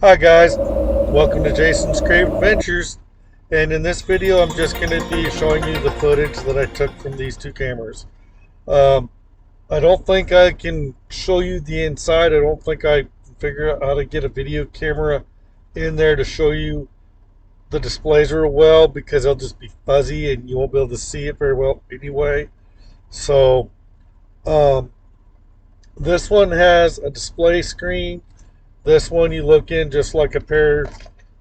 Hi guys, welcome to Jason's Crave Adventures, and in this video I'm just going to be showing you the footage that I took from these two cameras. Um, I don't think I can show you the inside. I don't think I can figure out how to get a video camera in there to show you the displays real well because they'll just be fuzzy and you won't be able to see it very well anyway. So um, this one has a display screen. This one you look in just like a pair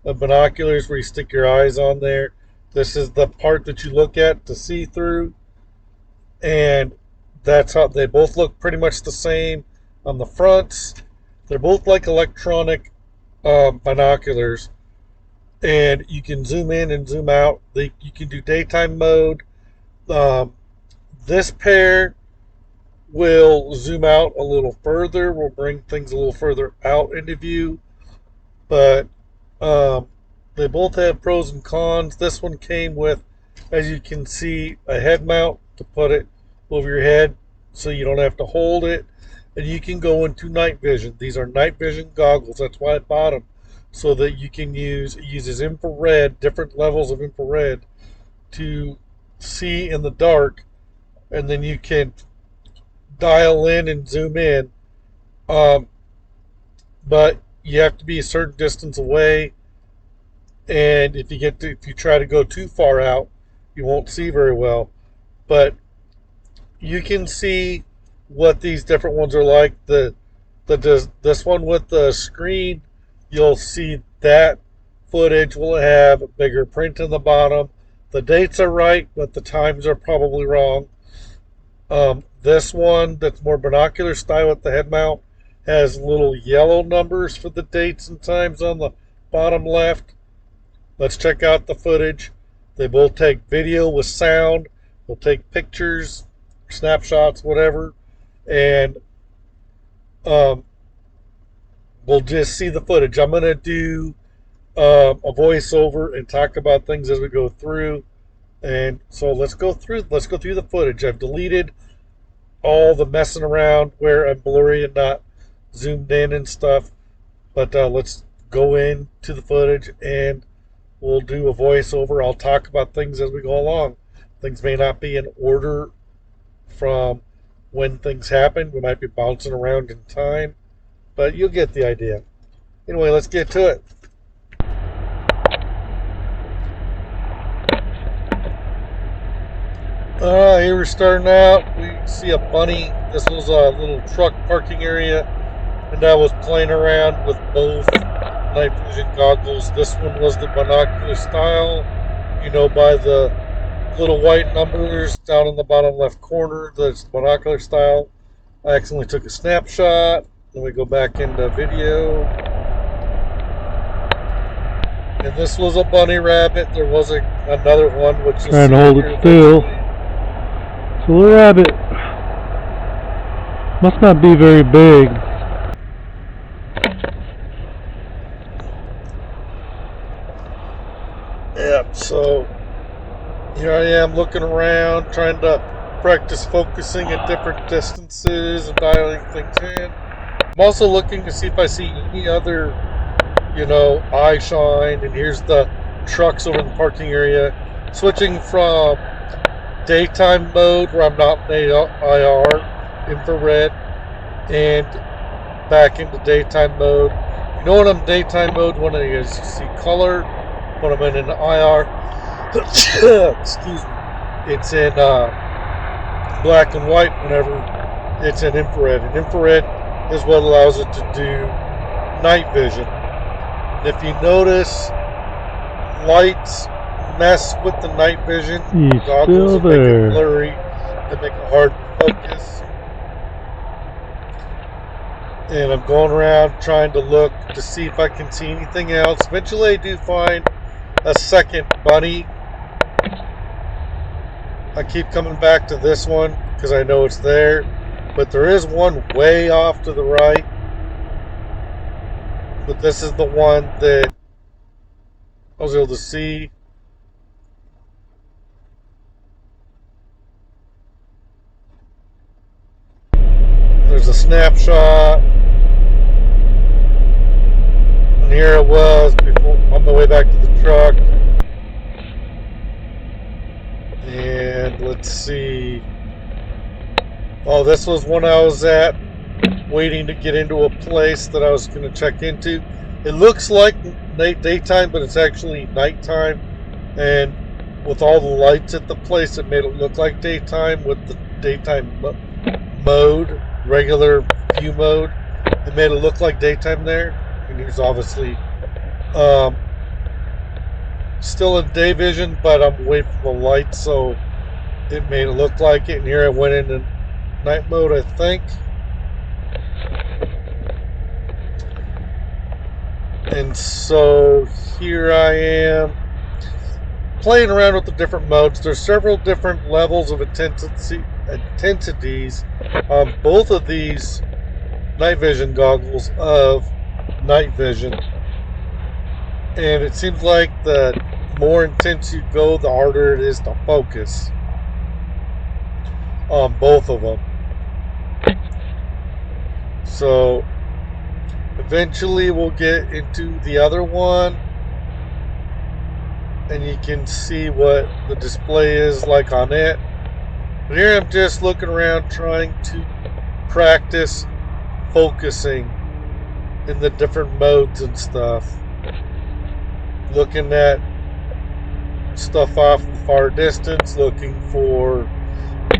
of binoculars where you stick your eyes on there. This is the part that you look at to see through, and that's how they both look pretty much the same on the fronts. They're both like electronic binoculars, and you can zoom in and zoom out. You can do daytime mode. Um, this pair will zoom out a little further, will bring things a little further out into view, but um, they both have pros and cons. This one came with, as you can see, a head mount to put it over your head so you don't have to hold it. And you can go into night vision. These are night vision goggles. That's why I bought them, so that you can it uses infrared, different levels of infrared to see in the dark, and then you can dial in and zoom in. Um, but you have to be a certain distance away, and if you try to go too far out, you won't see very well. But you can see what these different ones are like. This one with the screen, you'll see that footage will have a bigger print in the bottom. The dates are right, but the times are probably wrong. This one that's more binocular style with the head mount has little yellow numbers for the dates and times on the bottom left. Let's check out the footage. They both take video with sound. They'll take pictures, snapshots, whatever, and um, we'll just see the footage. I'm going to do a voiceover and talk about things as we go through. And so let's go through the footage. I've deleted all the messing around where I'm blurry and not zoomed in and stuff. But let's go into the footage and we'll do a voiceover. I'll talk about things as we go along. Things may not be in order from when things happen. We might be bouncing around in time, but you'll get the idea. Anyway, let's get to it. Here we're starting out. We see a bunny. This was a little truck parking area, and I was playing around with both night vision goggles. This one was the binocular style, by the little white numbers down in the bottom left corner. That's the binocular style. I accidentally took a snapshot. Then we go back into video. And this was a bunny rabbit. There was another one which is trying to hold it still. So the rabbit must not be very big. Yeah, so here I am looking around, trying to practice focusing at different distances and dialing things in. I'm also looking to see if I see any other, eye shine. And here's the trucks over in the parking area. Switching from daytime mode, where I'm not in IR, infrared, and back into daytime mode. You know when I'm daytime mode, when I see color. When I'm in an IR, excuse me, it's in black and white. Whenever it's in infrared, and infrared is what allows it to do night vision. And if you notice, lights mess with the night vision. He's Goggles still that make there. it blurry, that make it hard to focus. And I'm going around trying to look to see if I can see anything else. Eventually I do find a second bunny. I keep coming back to this one because I know it's there, but there is one way off to the right. But this is the one that I was able to see. There's a snapshot. And here it was before on the way back to the truck. And let's see. Oh, this was when I was at waiting to get into a place that I was going to check into. It looks like daytime, but it's actually nighttime. And with all the lights at the place, it made it look like daytime with the daytime mode, regular view mode. It made it look like daytime there. And here's obviously still in day vision, but I'm away from the lights, so it made it look like it. And here I went into night mode, I think. And so here I am playing around with the different modes. There's several different levels of intensities on both of these night vision goggles of night vision. And it seems like the more intense you go, the harder it is to focus on both of them. So eventually we'll get into the other one and you can see what the display is like on it. But here I'm just looking around trying to practice focusing in the different modes and stuff. Looking at stuff off the far distance, looking for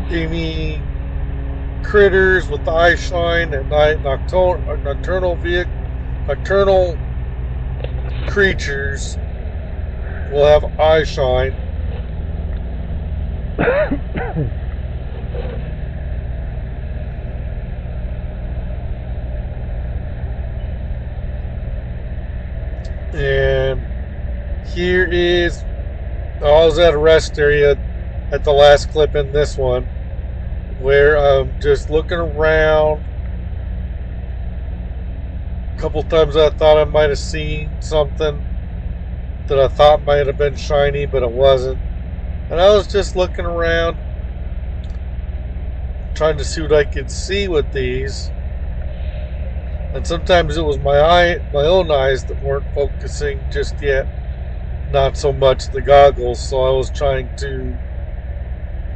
any critters with eye shine at night, nocturnal creatures will have eye shine. And here is, I was at a rest area at the last clip in this one where I'm just looking around. A couple times I thought I might have seen something that I thought might have been shiny, but it wasn't. And I was just looking around, trying to see what I could see with these. And sometimes it was my own eyes that weren't focusing just yet, not so much the goggles. So I was trying to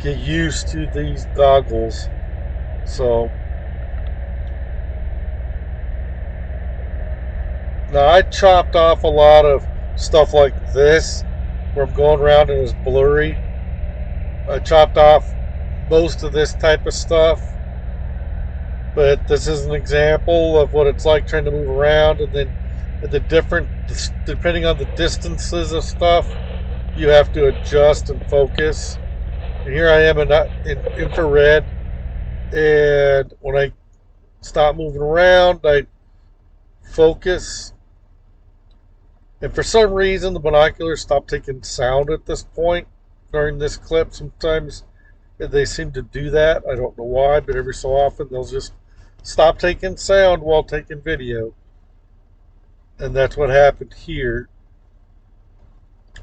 get used to these goggles. So now I chopped off a lot of stuff like this where I'm going around and it's blurry. I chopped off most of this type of stuff, but this is an example of what it's like trying to move around. And then the different, depending on the distances of stuff, you have to adjust and focus. And here I am in infrared, and when I stop moving around, I focus. And for some reason, the binoculars stop taking sound at this point during this clip. Sometimes they seem to do that. I don't know why, but every so often they'll just stop taking sound while taking video. And that's what happened here.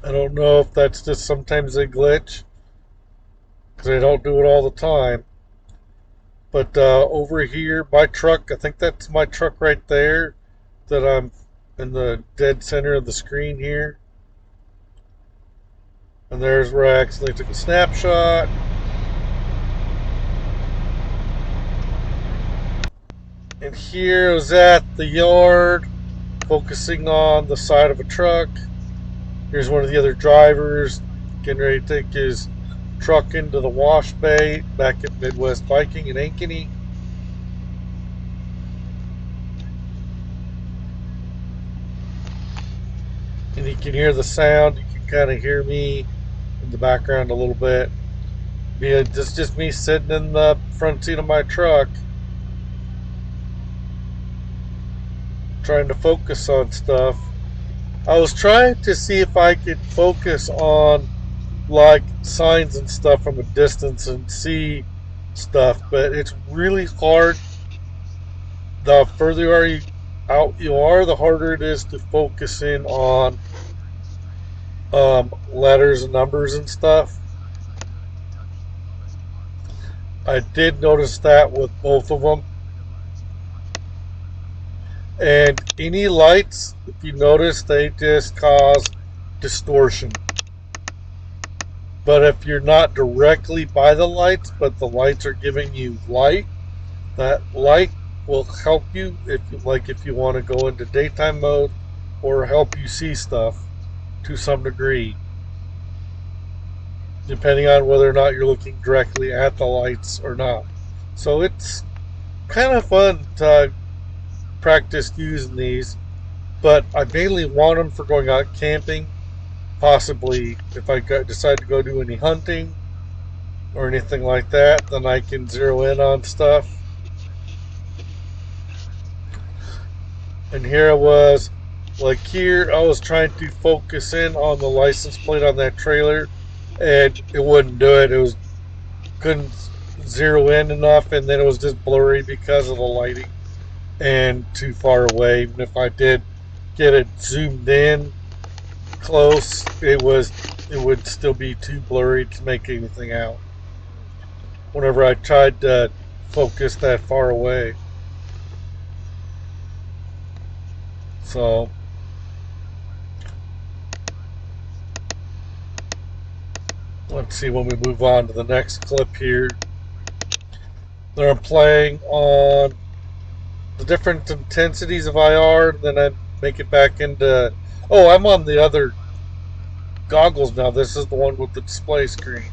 I don't know if that's just sometimes a glitch, because I don't do it all the time. But over here, my truck, I think that's my truck right there, that I'm in the dead center of the screen here. And there's where I accidentally took a snapshot. And here I was at the yard, focusing on the side of a truck. Here's one of the other drivers getting ready to take his truck into the wash bay back at Midwest Biking in Ankeny. And you can hear the sound. You can kind of hear me in the background a little bit. Yeah, it's just me sitting in the front seat of my truck, trying to focus on stuff. I was trying to see if I could focus on like signs and stuff from a distance and see stuff, but it's really hard. The further out you are, the harder it is to focus in on letters and numbers and stuff. I did notice that with both of them. And any lights, if you notice, they just cause distortion. But if you're not directly by the lights, but the lights are giving you light, that light will help you if you want to go into daytime mode or help you see stuff to some degree, depending on whether or not you're looking directly at the lights or not. So it's kind of fun to practice using these, but I mainly want them for going out camping. Possibly if I decide to go do any hunting or anything like that, then I can zero in on stuff. And here I was, like here, I was trying to focus in on the license plate on that trailer, and it wouldn't do it. It was couldn't zero in enough, and then it was just blurry because of the lighting and too far away. Even if I did get it zoomed in close, it would still be too blurry to make anything out. Whenever I tried to focus that far away, so let's see when we move on to the next clip here. There I'm playing on the different intensities of IR, and then I make it back into. Oh, I'm on the other goggles now. This is the one with the display screen.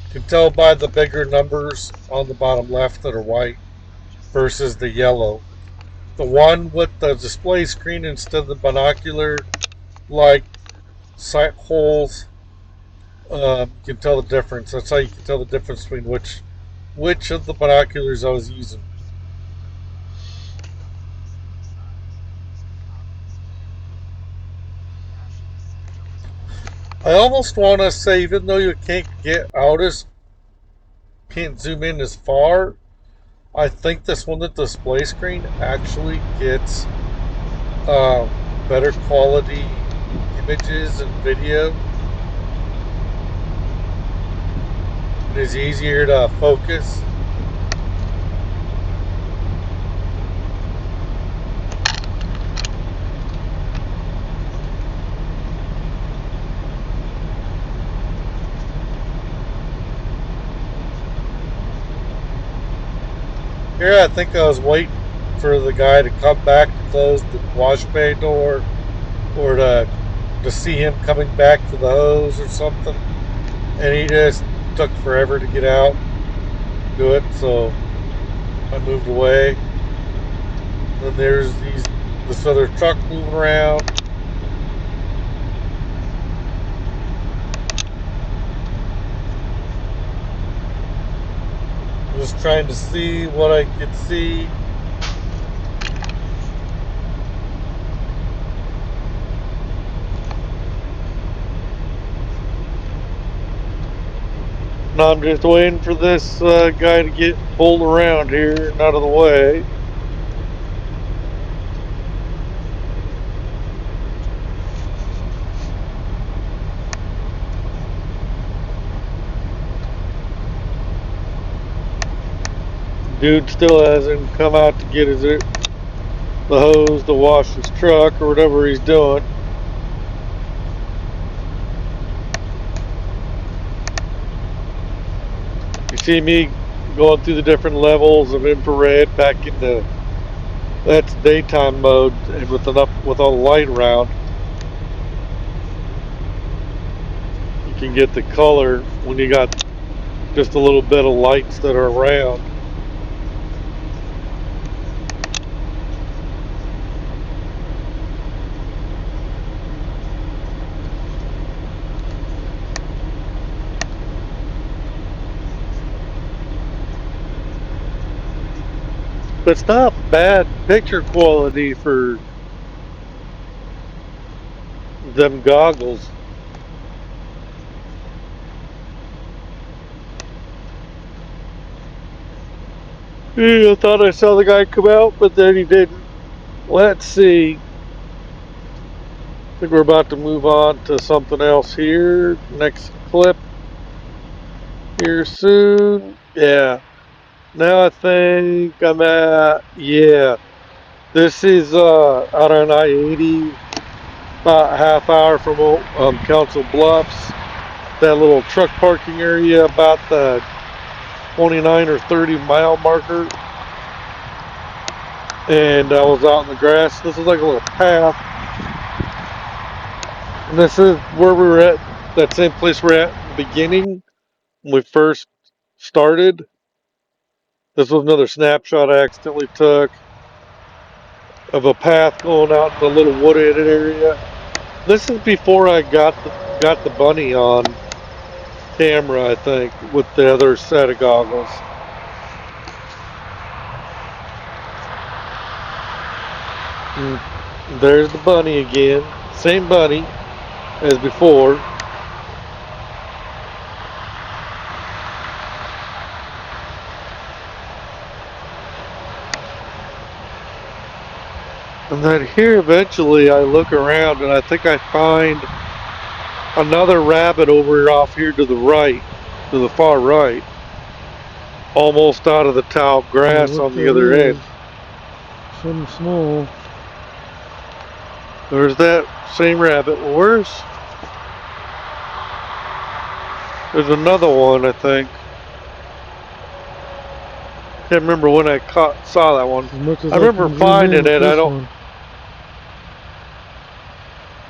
You can tell by the bigger numbers on the bottom left that are white versus the yellow. The one with the display screen instead of the binocular, like sight holes, you can tell the difference. That's how you can tell the difference between which of the binoculars I was using. I almost want to say, even though you can't zoom in as far, I think this one, the display screen, actually gets better quality images and video. It is easier to focus. Here I think I was waiting for the guy to come back to close the wash bay door, or to see him coming back to the hose or something, and he just took forever to get out and do it, so I moved away. Then there's this other truck moving around. Just trying to see what I could see. Now I'm just waiting for this guy to get pulled around here and out of the way. Dude still hasn't come out to get the hose to wash his truck or whatever he's doing. You see me going through the different levels of infrared back into that's daytime mode, and with all the light around, you can get the color when you got just a little bit of lights that are around. But it's not bad picture quality for them goggles. Yeah, I thought I saw the guy come out, but then he didn't. Let's see. I think we're about to move on to something else here. Next clip here soon. Yeah. Now I think I'm at, yeah. This is out on I-80, about a half hour from Council Bluffs. That little truck parking area about the 29 or 30 mile marker. And I was out in the grass. This is like a little path. And this is where we were at, that same place we're at in the beginning when we first started. This was another snapshot I accidentally took of a path going out in the little wooded area. This is before I got the bunny on camera, I think, with the other set of goggles. And there's the bunny again. Same bunny as before. And then here eventually I look around and I think I find another rabbit over off here to the right, to the far right. Almost out of the tall grass on the other end. Something small. There's that same rabbit. There's another one, I think. Can't remember when I saw that one. I remember finding it. I don't.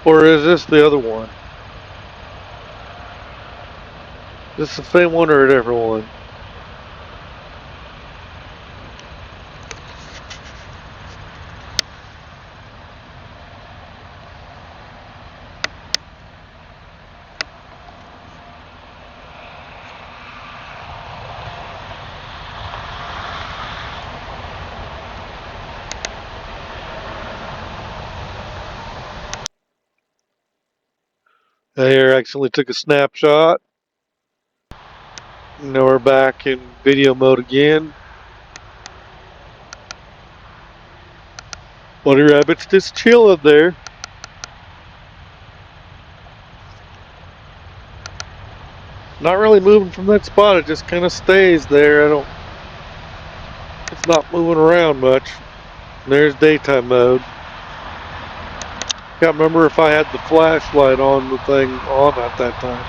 Or is this the other one? Is this the same one or a different one? There, actually took a snapshot. Now we're back in video mode again. Bunny rabbit's just chilling there. Not really moving from that spot. It just kind of stays there. It's not moving around much. There's daytime mode. Can't remember if I had the flashlight on the thing on at that time.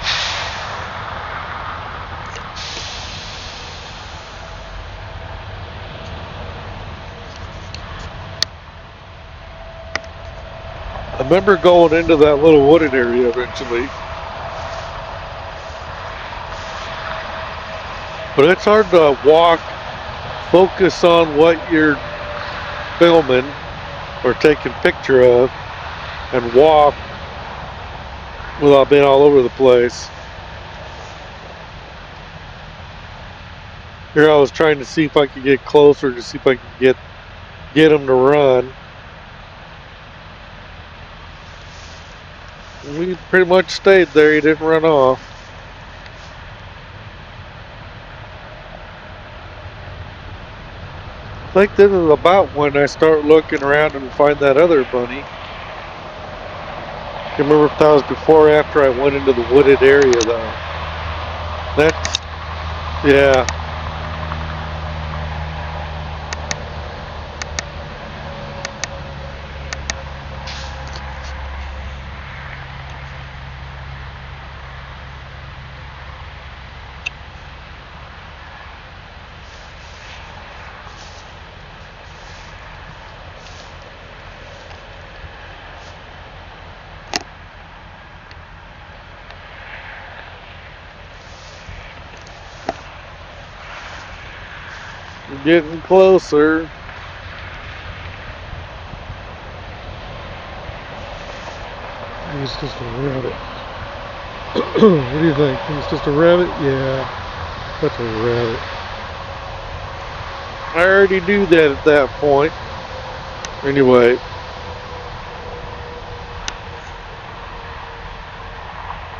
I remember going into that little wooded area eventually. But it's hard to focus on what you're filming or taking a picture of and walk without being all over the place. Here I was trying to see if I could get closer to see if I could get him to run. We pretty much stayed there. He didn't run off. I think this is about when I start looking around and find that other bunny. I can't remember if that was before or after I went into the wooded area though. Yeah. We're getting closer. It's just a rabbit. What do you think? It's just a rabbit? Yeah, that's a rabbit. I already knew that at that point. Anyway.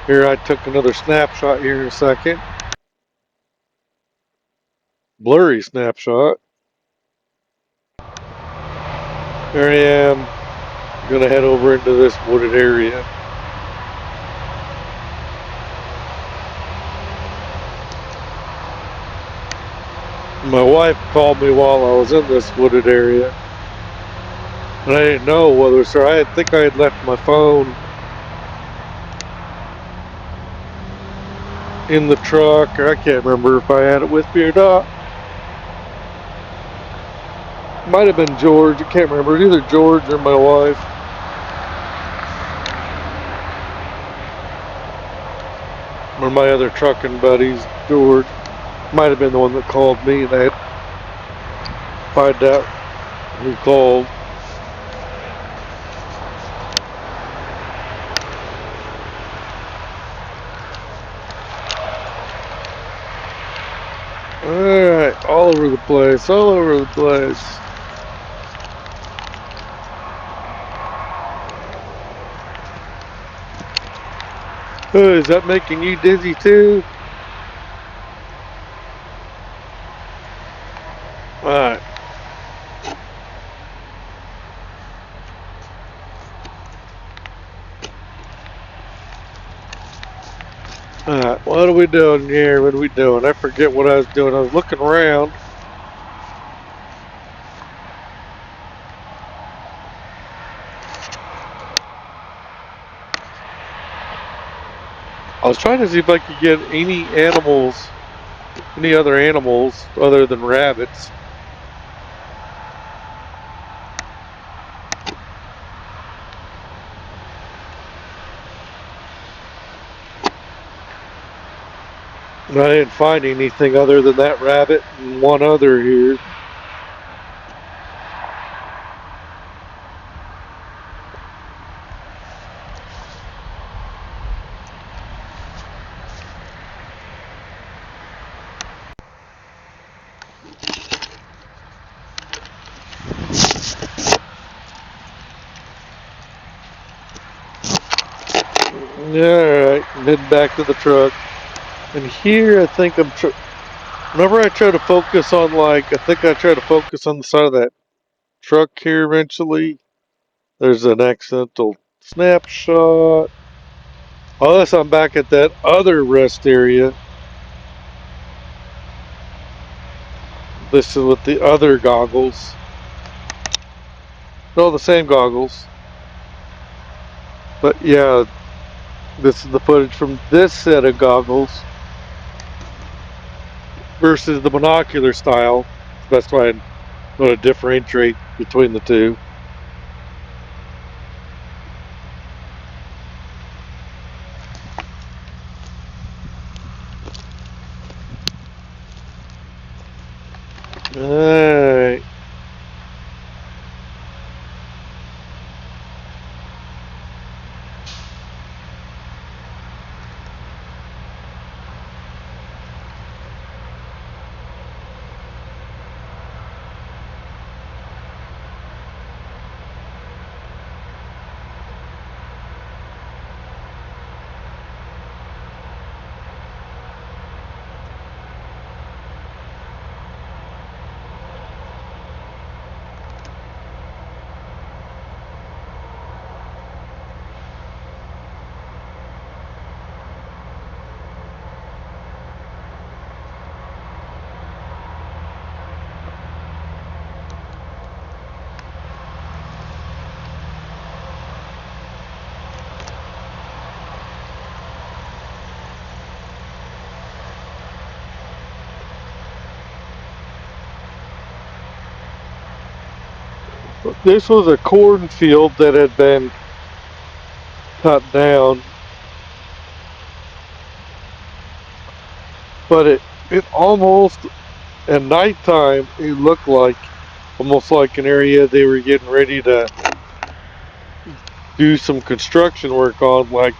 Here I took another snapshot here in a second. Blurry snapshot. There I am. I'm gonna head over into this wooded area. My wife called me while I was in this wooded area. And I didn't know whether, sir, I think I had left my phone in the truck, or I can't remember if I had it with me or not. Might have been George, I can't remember, either George or my wife. One of my other trucking buddies, George, might have been the one that called me, and I had to find out who called. Alright, all over the place, all over the place. Is that making you dizzy too? Alright. Alright, what are we doing here? What are we doing? I forget what I was doing. I was looking around. I was trying to see if I could get any animals, any other animals other than rabbits. And I didn't find anything other than that rabbit and one other here. Alright, heading back to the truck. And here I think whenever I try to focus on, like, I think I try to focus on the side of that truck here eventually. There's an accidental snapshot. Unless I'm back at that other rest area. This is with the other goggles. No, the same goggles. But yeah, this is the footage from this set of goggles versus the monocular style. That's why I know to differentiate between the two. Alright. This was a cornfield that had been cut down, but it almost, at nighttime, it looked like almost like an area they were getting ready to do some construction work on, like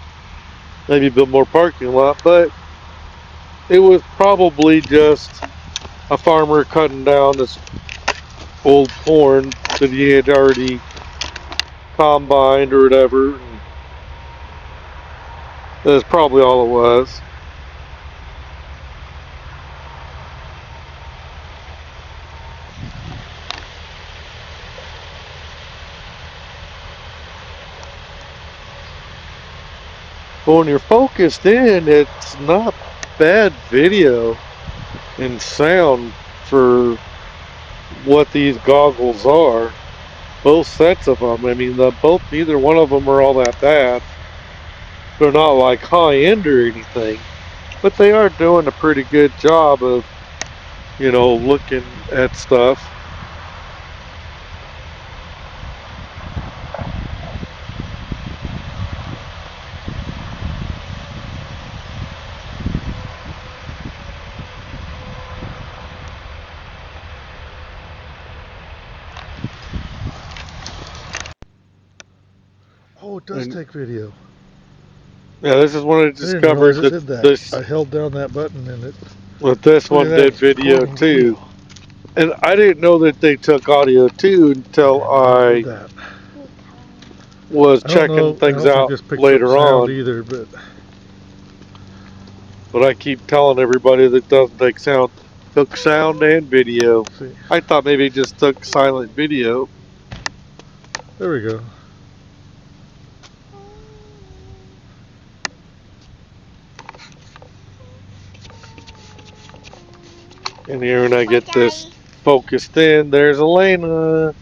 maybe build more parking lot, but it was probably just a farmer cutting down this old corn that he had already combined or whatever. And that's probably all it was. But when you're focused in, it's not bad video and sound for what these goggles are. both sets of them. I mean, neither one of them are all that bad. They're not like high end or anything, but they are doing a pretty good job of, looking at stuff. Oh, it does And take video. yeah, this is when I I didn't realize discovered it that did that. this I held down that button and it. this Look at one that, did it's video recording too. video. And I didn't know that they took audio too until And it did I that. was I don't checking know. I things don't think out this picks up later sound on. either, but But I keep telling everybody that doesn't take sound, took sound and video. see. I thought maybe it just took silent video. There we go. And here when I get this focused in, there's Elena.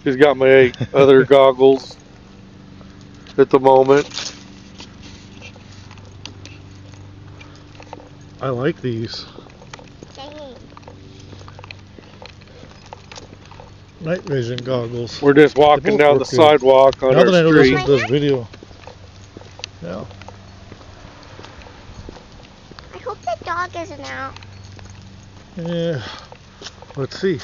She's got my other goggles at the moment. I like these. Nightvision goggles. We're just They walking both down the work good. sidewalk on Now our that I know this street. one does video. Yeah. I hope the dog isn't out. Yeah. Let's see.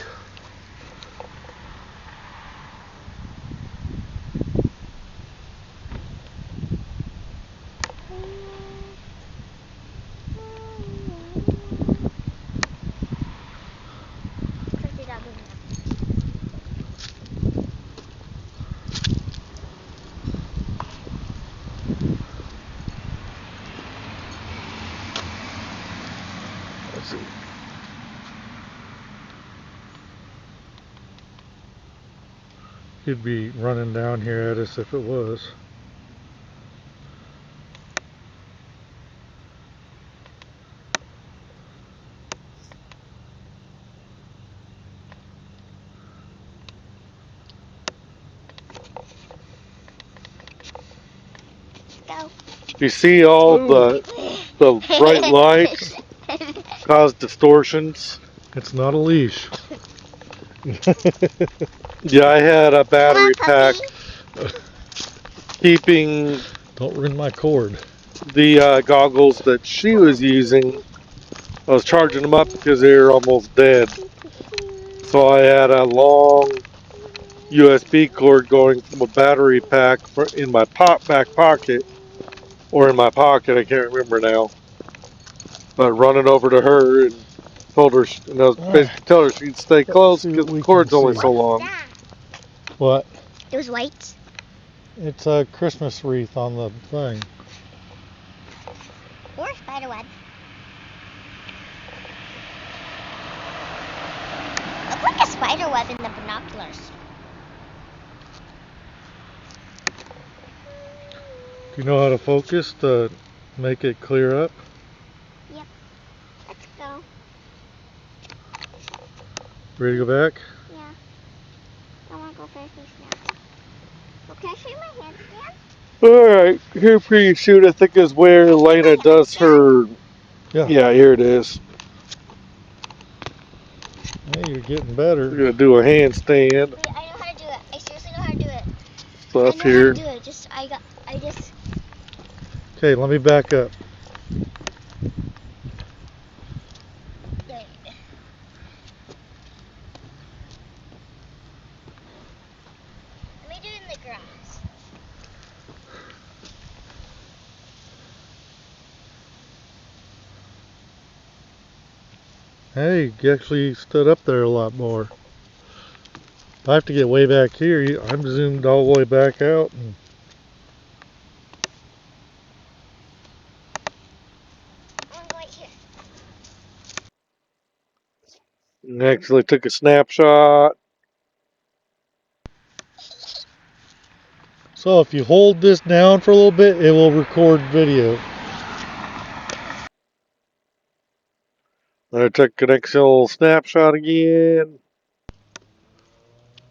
Let's see. He'd be running down here at us if it was. Go. You see all the bright lights cause distortions. It's not a leash. Yeah, I had a battery Come on, pack puppy. keeping Don't ruin my cord. the goggles that she was using. I was charging them up because they were almost dead. So I had a long USB cord going from a battery pack in my back pocket, or in my pocket, I can't remember now. But running over to her and told her, and I was basically telling her she'd stay Let's close see because what the we can cord's only see. so long. What? Those lights. It's a Christmas wreath on the thing. Or spider web. Looks like a spider web in the binoculars. Do you know how to focus to make it clear up? Yep. Let's go. Ready to go back? Yeah. I want to go first now. Well, can I show you my handstand? Alright, here for you shoot, I think is where Elena does her. Yeah. Yeah, here it is. Hey, you're getting We're better. gonna do a handstand Wait, I know how to do it. I seriously know how to do it. stuff I know here. how to do it. I just. Okay, let me back up. Let me do it in the grass. Hey, you actually stood up there a lot more. I have to get way back here. I'm zoomed all the way back out. And I'm right here. And actually took a snapshot. so if you hold this down for a little bit, it will record video. I took an actual snapshot again.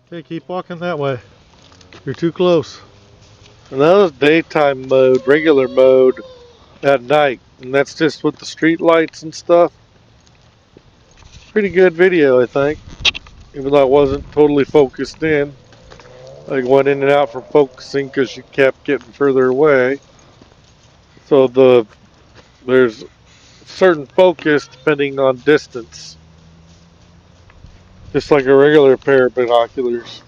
Okay, keep walking that way. You're too close. And that was daytime mode, regular mode at night. And that's just with the street lights and stuff. Pretty good video, I think. Even though I wasn't totally focused in. I went in and out from focusing because she kept getting further away. So there's certain focus depending on distance. Just like a regular pair of binoculars.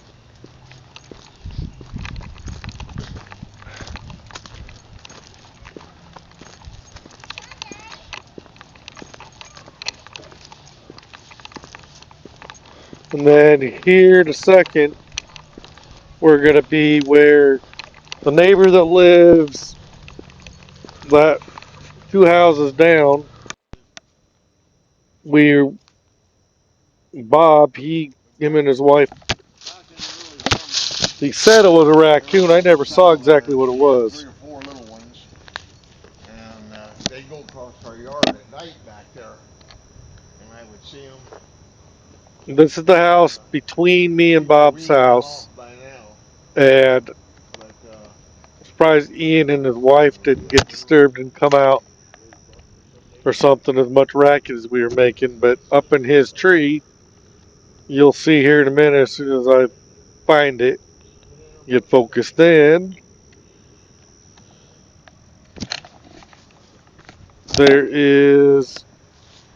And then here in a second, we're going to be where the neighbor that lives that 2 houses down, Bob, him and his wife, he said it was a raccoon. I never saw exactly what it was. 3 or 4 little ones, and they'd go across our yard at night back there, and I would see them. This is the house between me and Bob's We've gone house. off by now, And but I'm surprised Ian and his wife didn't get disturbed and come out or something as much racket as we were making. But up in his tree, you'll see here in a minute as soon as I find it, get focused in. There is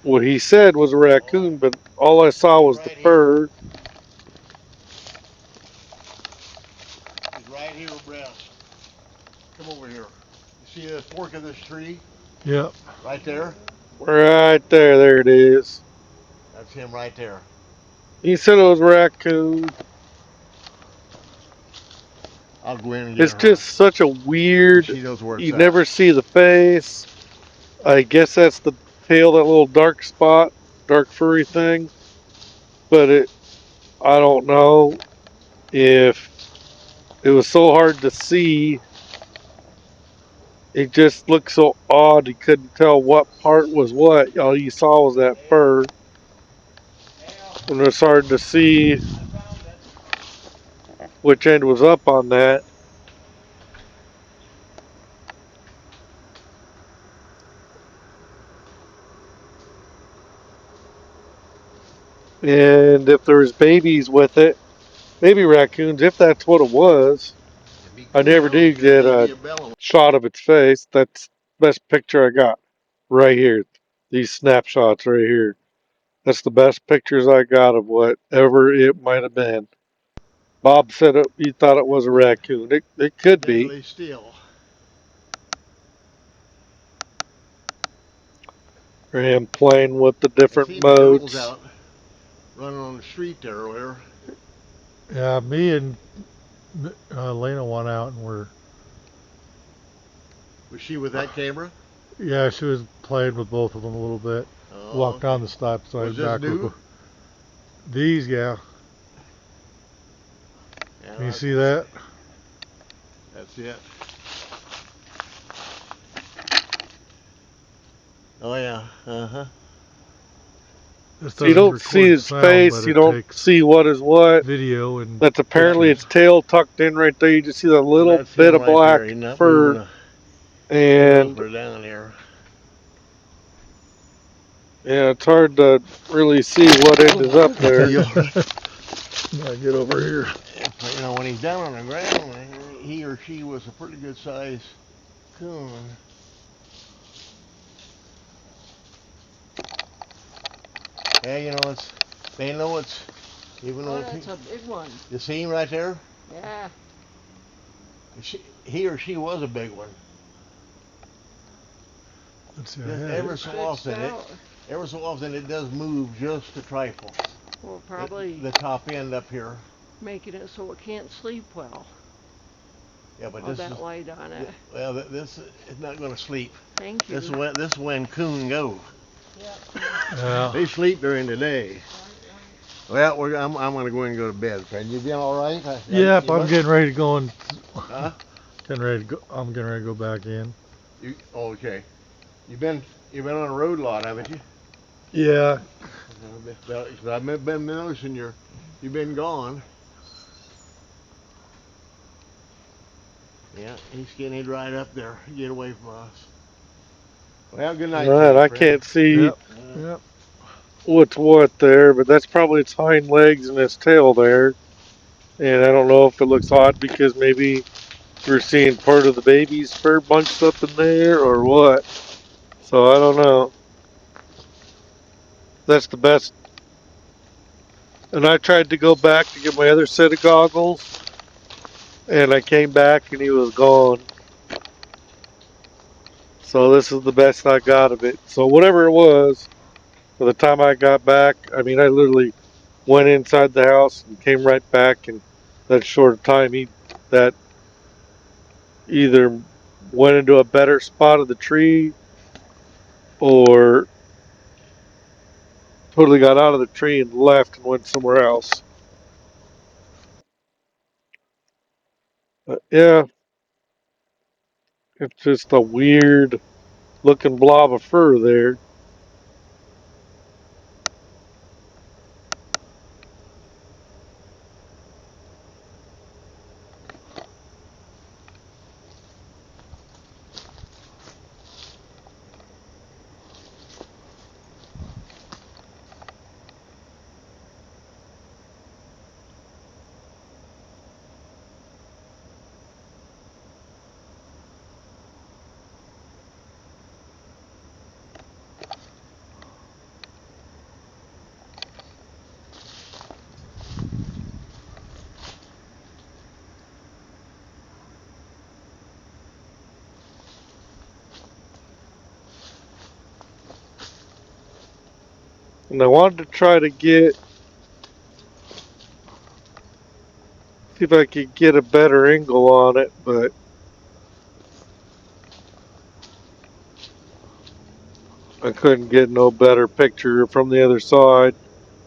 what he said was a raccoon, but all I saw was the fur. he's right here, Brett. Come over here. You see the fork of this tree? Yep. Right there? Right there, there it is. That's him right there. He said it was a raccoon. I'll go in and get It's her. just such a weird, She knows where it's you at. never see the face. I guess that's the tail, that little dark spot, dark furry thing. But I don't know if it was so hard to see. It just looked so odd. You couldn't tell what part was what. All you saw was that fur. And it's hard to see which end was up on that. And if there was babies with it, baby raccoons, if that's what it was. I never did get a shot of its face. That's the best picture I got right here. These snapshots right here. That's the best pictures I got of whatever it might have been. Bob said he thought it was a raccoon. It could be. Deadly still. Or him playing with the I different seen the girls modes. out running on the street there earlier. Yeah, me and Lena went out and Was she with that camera? yeah, she was playing with both of them a little bit. Oh, Walked okay. down the stop sign Was this back. new? These, yeah. Yeah, Can you see that? That's it. Oh yeah. Uh-huh. This So you doesn't don't see record his sound, face. but You it don't takes see what is what. video and That's apparently pictures. its tail tucked in right there. You just see that little That's bit him of right black there. He's not fur. moving a And number down here. yeah, it's hard to really see what end is up there. Yeah, get over here. You know, when he's down on the ground, he or she was a pretty good size coon. Yeah, you know, they know it's even though that's a big one. you see him right there. Yeah. He or she was a big one. Let's see. Ever so often it does move just a trifle. Well, probably The top end up here. making it so it can't sleep well. Yeah, but All this that is light on it. well. This is not going to sleep. Thank you. This is when coon go. Yeah. They sleep during the day. Well, I'm going to go in and go to bed, friend. You been all right? Yep, I'm getting ready to go and Huh? getting ready to go. I'm getting ready to go back in. Okay. You've been on the road a lot, haven't you? Yeah. I've been noticing you've been gone. Yeah, he's getting right up there. Get away from us. Well, good night to Alright, you, I friend. can't see Yep. Yep. what's what there, but that's probably its hind legs and its tail there. And I don't know if it looks odd because maybe we're seeing part of the baby's fur bunched up in there or what. So I don't know. That's the best. And I tried to go back to get my other set of goggles, and I came back and he was gone. So this is the best I got of it. So whatever it was, by the time I got back, I mean, I literally went inside the house and came right back in that short time. He that either went into a better spot of the tree or totally got out of the tree and left and went somewhere else. But yeah, it's just a weird looking blob of fur there. And I wanted to try to see if I could get a better angle on it, but I couldn't get no better picture from the other side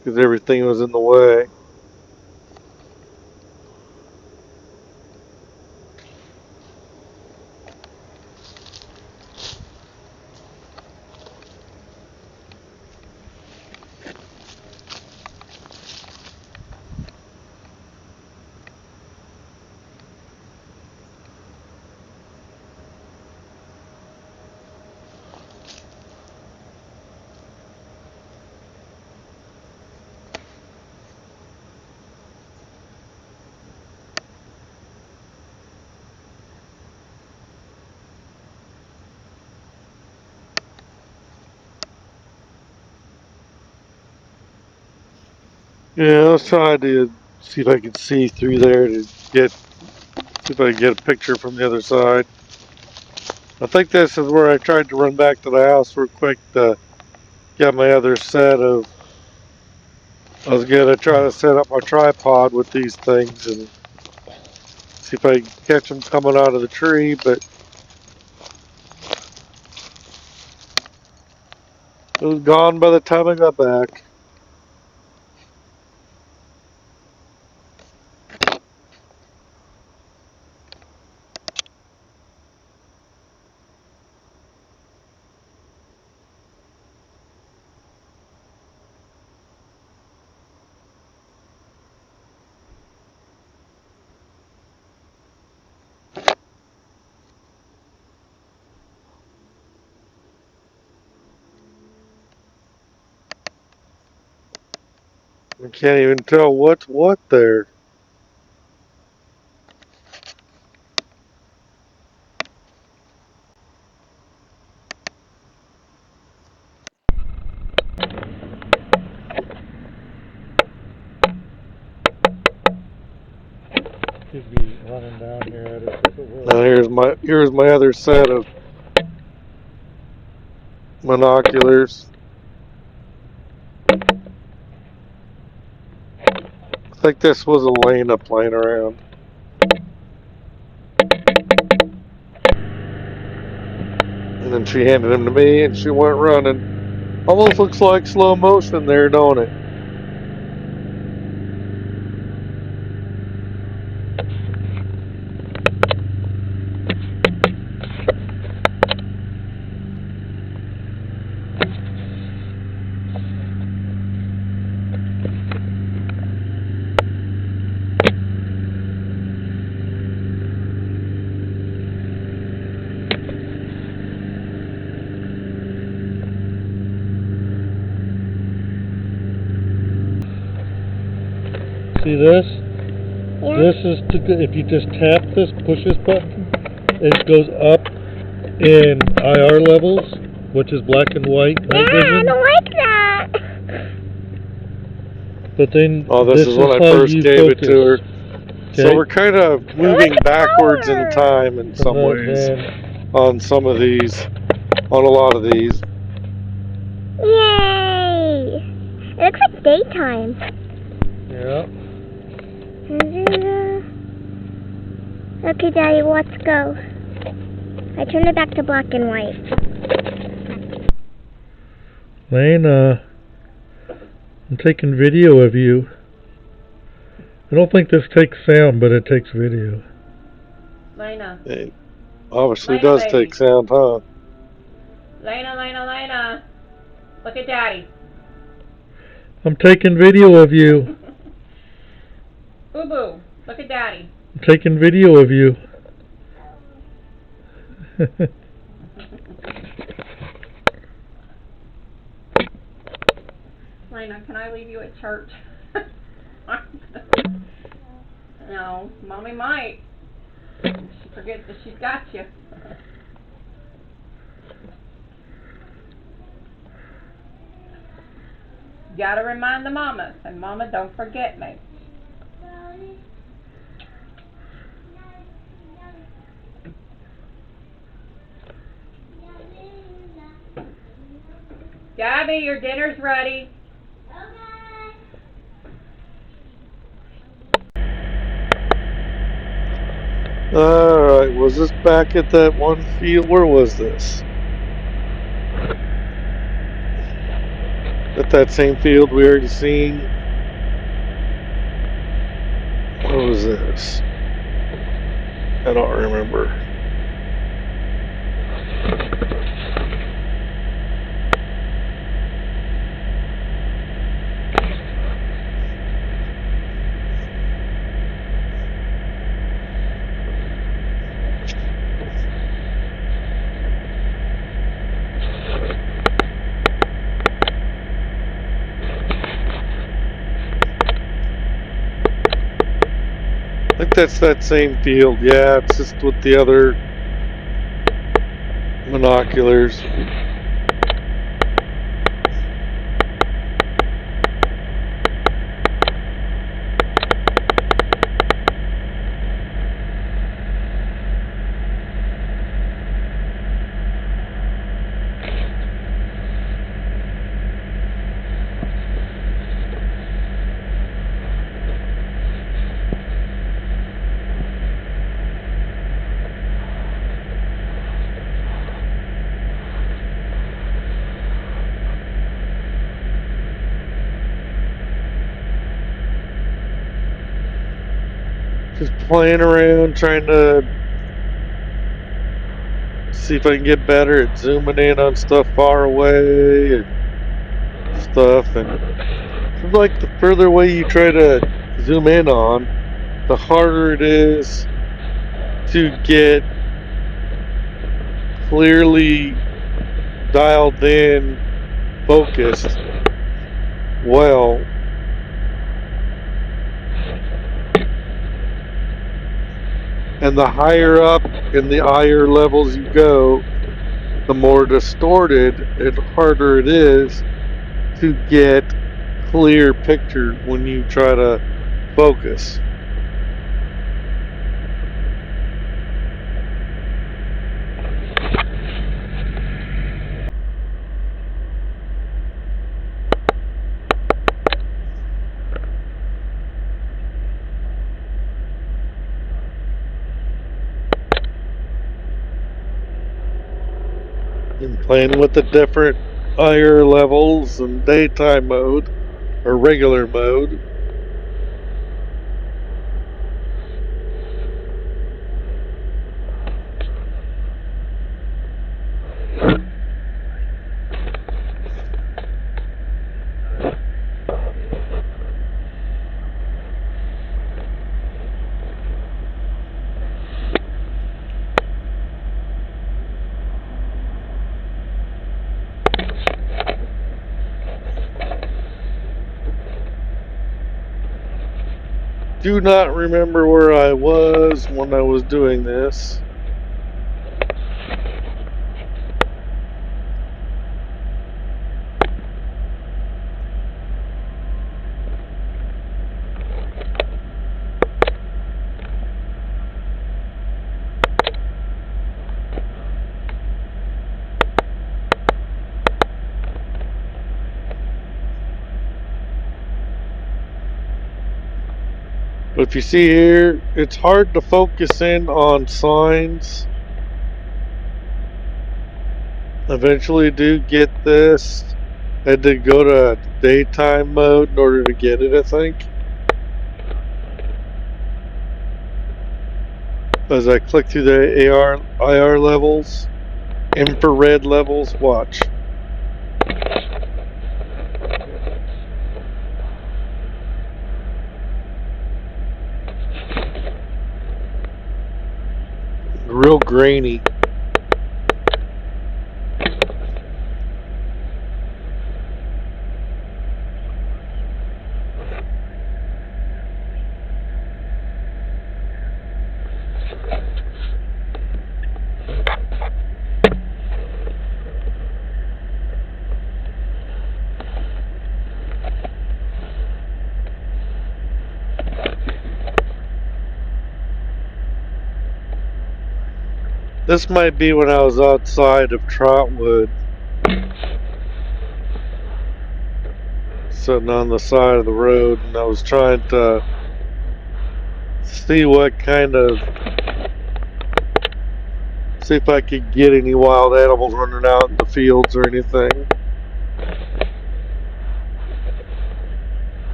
because everything was in the way. Yeah, I was trying to see if I could see through there to get see if I could get a picture from the other side. I think this is where I tried to run back to the house real quick to get my other set of. I was gonna try to set up my tripod with these things and see if I could catch them coming out of the tree, but it was gone by the time I got back. I can't even tell what's what there. Could be running down here at us if it Now was. here's my other set of binoculars. I think this was Elena playing around. And then she handed him to me and she went running. Almost looks like slow motion there, don't it? See this? Yeah. This is if you just tap this, push this button, it goes up in IR levels, which is black and white night Yeah, I vision. don't like that. But then Oh, this is when I how first you gave focus. it to her. So Okay. we're kind of moving backwards in time in some And ways then on some of these, on a lot of these. Yay! It looks like daytime. yeah. Okay, Daddy, let's go. I turned it back to black and white. Lane, I'm taking video of you. I don't think this takes sound, but it takes video. Lena. It obviously Lena, does baby. take sound, huh? Lena, Lena, Lena. Look at Daddy. I'm taking video of you. Boo Boo. Look at Daddy. I'm taking video of you. Lena, can I leave you at church? No, Mommy might. She forgets that she's got you. Gotta remind the mamas, and Mama, don't forget me. Gabby, your dinner's ready. Alright, was this back at that one field? Where was this? At that same field we already seen? What was this? I don't remember. I think that's that same field. Yeah, it's just with the other binoculars. Just playing around, trying to see if I can get better at zooming in on stuff far away and stuff. And it seems like the further away you try to zoom in on, the harder it is to get clearly dialed in, focused well. And the higher up in the higher levels you go, the more distorted and harder it is to get clear picture when you try to focus. And playing with the different higher levels and daytime mode or regular mode. do not remember where I was when I was doing this. But if you see here, it's hard to focus in on signs. Eventually do get this. I had to go to daytime mode in order to get it, I think. As I click through the IR levels, infrared levels, watch. Real grainy. This might be when I was outside of Trotwood, sitting on the side of the road, and I was trying to see see if I could get any wild animals running out in the fields or anything.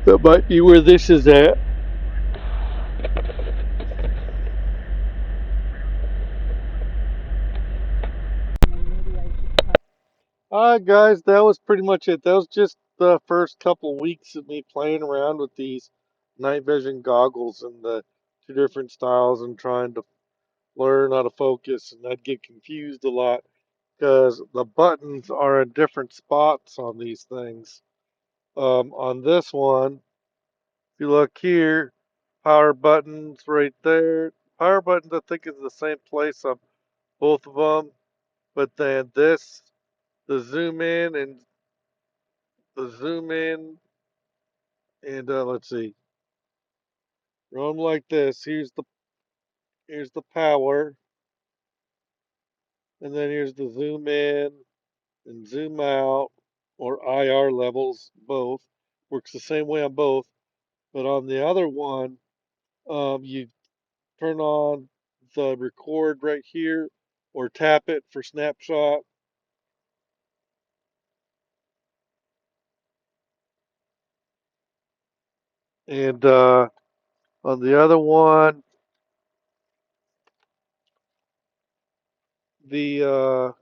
That might be where this is at. Alright, guys, that was pretty much it. That was just the first couple weeks of me playing around with these night vision goggles and the two different styles and trying to learn how to focus. And I'd get confused a lot because the buttons are in different spots on these things. On this one, if you look here, power buttons right there. Power buttons, I think, is the same place on both of them. But then this, the zoom in and the zoom in, and let's see, run like this. Here's the power, and then here's the zoom in and zoom out, or IR levels. Both works the same way on both. But on the other one, you turn on the record right here, or tap it for snapshot. And on the other one, the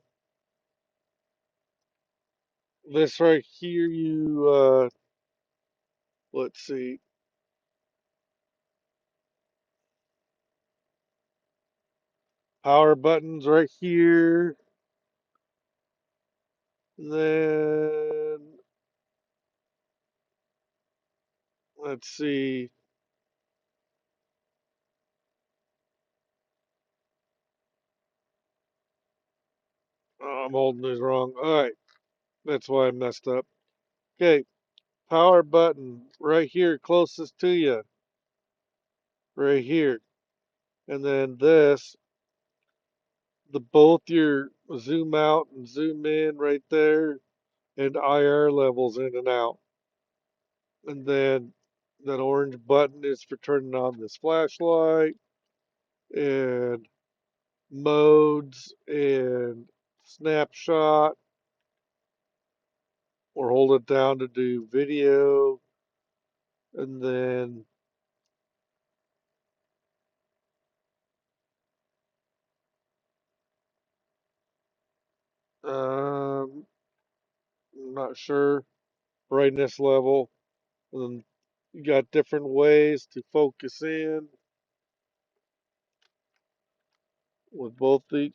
this right here, you let's see, power buttons right here. Then let's see. Oh, I'm holding this wrong. All right, that's why I messed up. Okay, power button right here, closest to you, right here, and then this, the both your zoom out and zoom in right there, and IR levels in and out, and then that orange button is for turning on this flashlight and modes and snapshot, or hold it down to do video, and then I'm not sure, brightness level, and then you got different ways to focus in with both the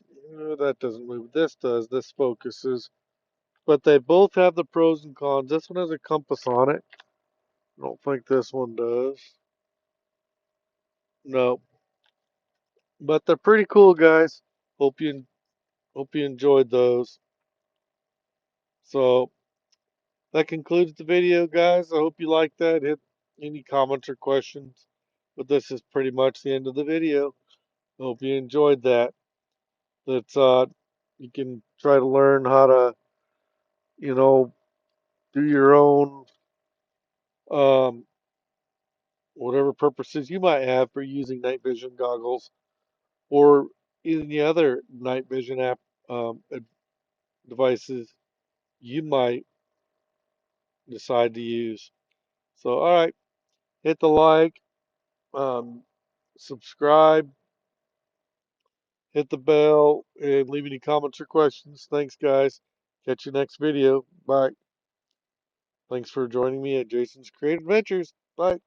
that doesn't move, this does, this focuses, but they both have the pros and cons. This one has a compass on it, I don't think this one does. No. But they're pretty cool, guys. Hope you enjoyed those. So that concludes the video, guys. I hope you liked that. Hit any comments or questions. But this is pretty much the end of the video. Hope you enjoyed that. That's you can try to learn how to, you know, do your own whatever purposes you might have for using night vision goggles or any other night vision app devices you might decide to use. So, all right, hit the like, um, subscribe, hit the bell, and leave any comments or questions. Thanks, guys. Catch you next video. Bye. Thanks for joining me at Jason's Creative Adventures. Bye.